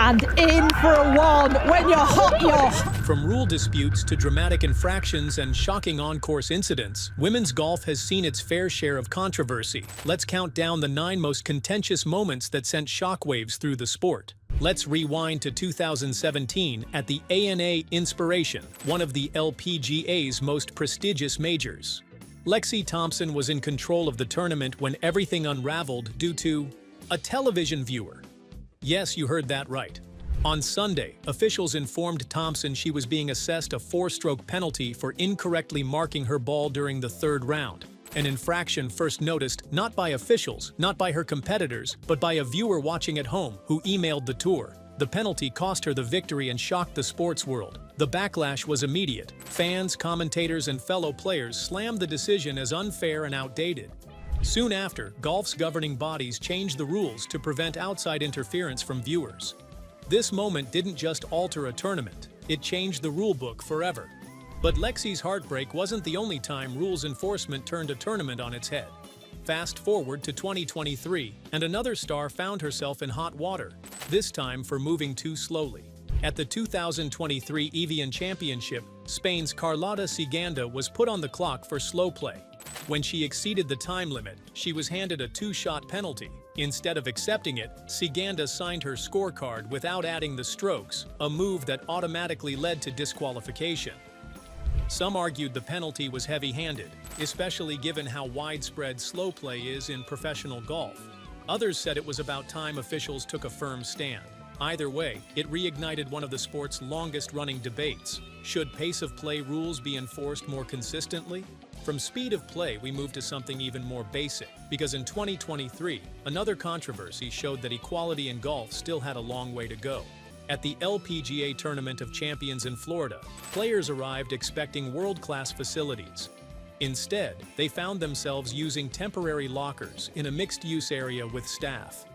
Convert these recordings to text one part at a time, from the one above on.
And in for a one. When you're hot, you're... From rule disputes to dramatic infractions and shocking on-course incidents, women's golf has seen its fair share of controversy. Let's count down the 9 most contentious moments that sent shockwaves through the sport. Let's rewind to 2017 at the ANA Inspiration, one of the LPGA's most prestigious majors. Lexi Thompson was in control of the tournament when everything unraveled due to a television viewer. Yes, you heard that right. On Sunday, officials informed Thompson she was being assessed a 4-stroke penalty for incorrectly marking her ball during the 3rd round. An infraction first noticed not by officials, not by her competitors, but by a viewer watching at home who emailed the tour. The penalty cost her the victory and shocked the sports world. The backlash was immediate. Fans, commentators, and fellow players slammed the decision as unfair and outdated. Soon after, golf's governing bodies changed the rules to prevent outside interference from viewers. This moment didn't just alter a tournament, it changed the rulebook forever. But Lexi's heartbreak wasn't the only time rules enforcement turned a tournament on its head. Fast forward to 2023, and another star found herself in hot water, this time for moving too slowly. At the 2023 Evian Championship, Spain's Carlota Ciganda was put on the clock for slow play. When she exceeded the time limit, she was handed a 2-shot penalty. Instead of accepting it, Ciganda signed her scorecard without adding the strokes, a move that automatically led to disqualification. Some argued the penalty was heavy-handed, especially given how widespread slow play is in professional golf. Others said it was about time officials took a firm stand. Either way, it reignited one of the sport's longest-running debates. Should pace of play rules be enforced more consistently? From speed of play, we move to something even more basic, because in 2023, another controversy showed that equality in golf still had a long way to go. At the LPGA Tournament of Champions in Florida, players arrived expecting world-class facilities. Instead, they found themselves using temporary lockers in a mixed-use area with staff.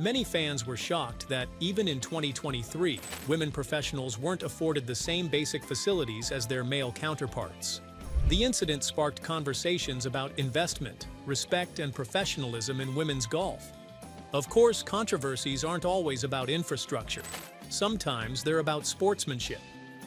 Many fans were shocked that, even in 2023, women professionals weren't afforded the same basic facilities as their male counterparts. The incident sparked conversations about investment, respect, and professionalism in women's golf. Of course, controversies aren't always about infrastructure. Sometimes they're about sportsmanship.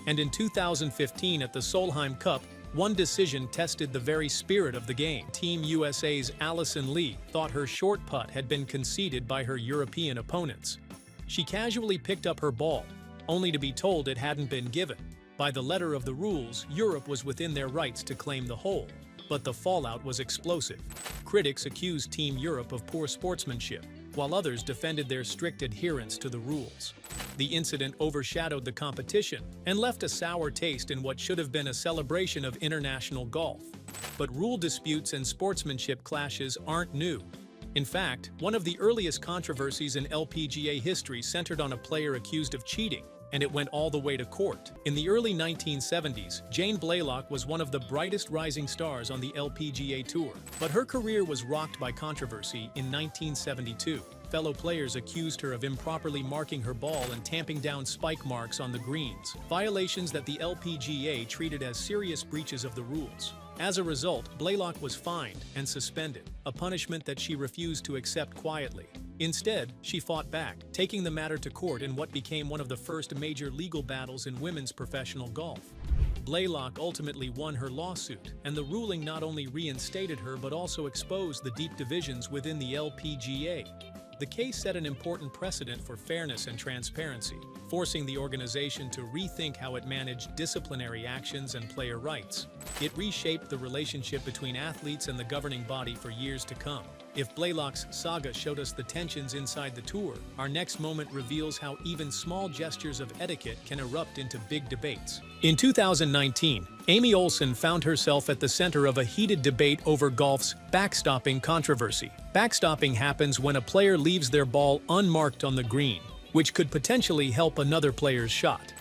And in 2015 at the Solheim Cup, one decision tested the very spirit of the game. Team USA's Allison Lee thought her short putt had been conceded by her European opponents. She casually picked up her ball, only to be told it hadn't been given. By the letter of the rules, Europe was within their rights to claim the hole, but the fallout was explosive. Critics accused Team Europe of poor sportsmanship, while others defended their strict adherence to the rules. The incident overshadowed the competition and left a sour taste in what should have been a celebration of international golf. But rule disputes and sportsmanship clashes aren't new. In fact, one of the earliest controversies in LPGA history centered on a player accused of cheating, and it went all the way to court. In the early 1970s, Jane Blalock was one of the brightest rising stars on the LPGA Tour. But her career was rocked by controversy in 1972. Fellow players accused her of improperly marking her ball and tamping down spike marks on the greens, violations that the LPGA treated as serious breaches of the rules. As a result, Blalock was fined and suspended, a punishment that she refused to accept quietly. Instead, she fought back, taking the matter to court in what became one of the first major legal battles in women's professional golf. Blalock ultimately won her lawsuit, and the ruling not only reinstated her but also exposed the deep divisions within the LPGA. The case set an important precedent for fairness and transparency, forcing the organization to rethink how it managed disciplinary actions and player rights. It reshaped the relationship between athletes and the governing body for years to come. If Blalock's saga showed us the tensions inside the tour, our next moment reveals how even small gestures of etiquette can erupt into big debates. In 2019, Amy Olson found herself at the center of a heated debate over golf's backstopping controversy. Backstopping happens when a player leaves their ball unmarked on the green, which could potentially help another player's shot.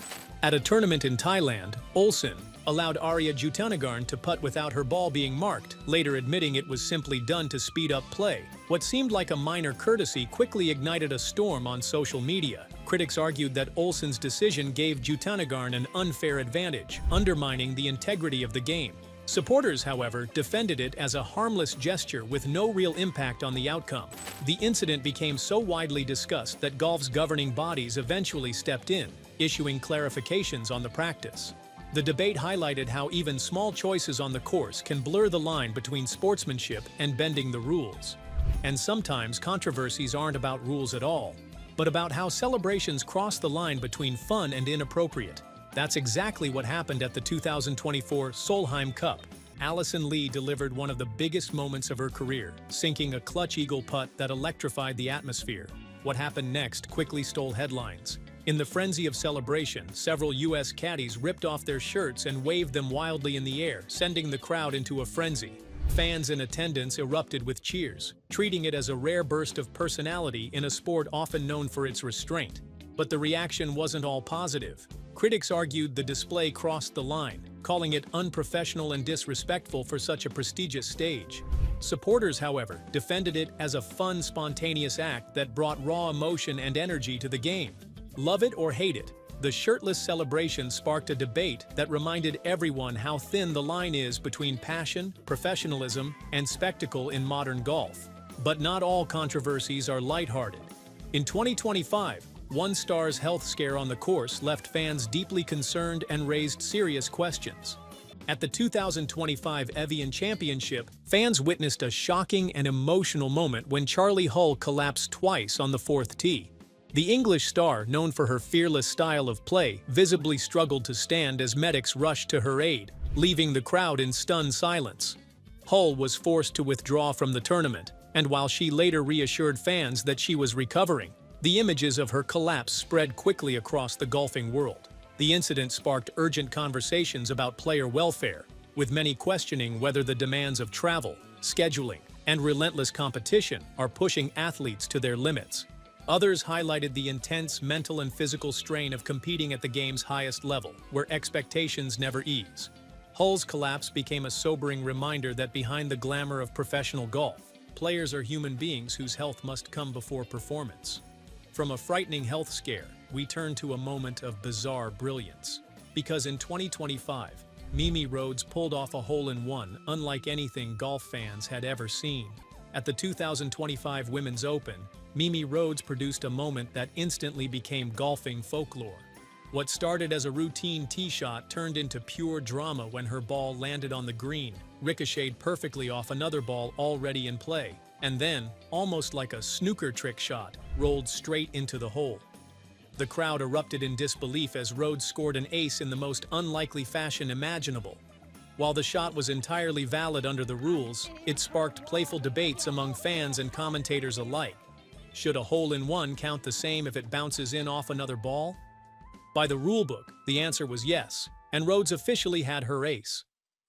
At a tournament in Thailand, Olson allowed Arya Jutanagarn to putt without her ball being marked, later admitting it was simply done to speed up play. What seemed like a minor courtesy quickly ignited a storm on social media. Critics argued that Olson's decision gave Jutanagarn an unfair advantage, undermining the integrity of the game. Supporters, however, defended it as a harmless gesture with no real impact on the outcome. The incident became so widely discussed that golf's governing bodies eventually stepped in, issuing clarifications on the practice. The debate highlighted how even small choices on the course can blur the line between sportsmanship and bending the rules. And sometimes controversies aren't about rules at all, but about how celebrations cross the line between fun and inappropriate. That's exactly what happened at the 2024 Solheim Cup. Allison Lee delivered one of the biggest moments of her career, sinking a clutch eagle putt that electrified the atmosphere. What happened next quickly stole headlines. In the frenzy of celebration, several U.S. caddies ripped off their shirts and waved them wildly in the air, sending the crowd into a frenzy. Fans in attendance erupted with cheers, treating it as a rare burst of personality in a sport often known for its restraint. But the reaction wasn't all positive. Critics argued the display crossed the line, calling it unprofessional and disrespectful for such a prestigious stage. Supporters, however, defended it as a fun, spontaneous act that brought raw emotion and energy to the game. Love it or hate it, the shirtless celebration sparked a debate that reminded everyone how thin the line is between passion, professionalism, and spectacle in modern golf. But not all controversies are lighthearted. In 2025, one star's health scare on the course left fans deeply concerned and raised serious questions. At the 2025 Evian Championship, fans witnessed a shocking and emotional moment when Charley Hull collapsed twice on the fourth tee. The English star, known for her fearless style of play, visibly struggled to stand as medics rushed to her aid, leaving the crowd in stunned silence. Hull was forced to withdraw from the tournament, and while she later reassured fans that she was recovering, the images of her collapse spread quickly across the golfing world. The incident sparked urgent conversations about player welfare, with many questioning whether the demands of travel, scheduling, and relentless competition are pushing athletes to their limits. Others highlighted the intense mental and physical strain of competing at the game's highest level, where expectations never ease. Hull's collapse became a sobering reminder that behind the glamour of professional golf, players are human beings whose health must come before performance. From a frightening health scare, we turn to a moment of bizarre brilliance. Because in 2025, Mimi Rhodes pulled off a hole-in-one unlike anything golf fans had ever seen. At the 2025 Women's Open, Mimi Rhodes produced a moment that instantly became golfing folklore. What started as a routine tee shot turned into pure drama when her ball landed on the green, ricocheted perfectly off another ball already in play, and then, almost like a snooker trick shot, rolled straight into the hole. The crowd erupted in disbelief as Rhodes scored an ace in the most unlikely fashion imaginable. While the shot was entirely valid under the rules, it sparked playful debates among fans and commentators alike. Should a hole-in-one count the same if it bounces in off another ball? By the rulebook, the answer was yes, and Rhodes officially had her ace.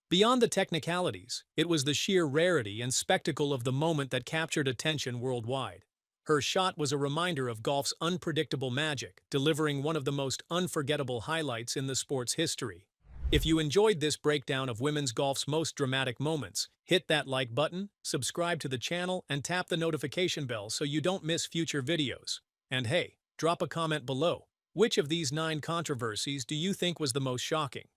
Beyond the technicalities, it was the sheer rarity and spectacle of the moment that captured attention worldwide. Her shot was a reminder of golf's unpredictable magic, delivering one of the most unforgettable highlights in the sport's history. If you enjoyed this breakdown of women's golf's most dramatic moments, hit that like button, subscribe to the channel, and tap the notification bell so you don't miss future videos. And hey, drop a comment below. Which of these 9 controversies do you think was the most shocking?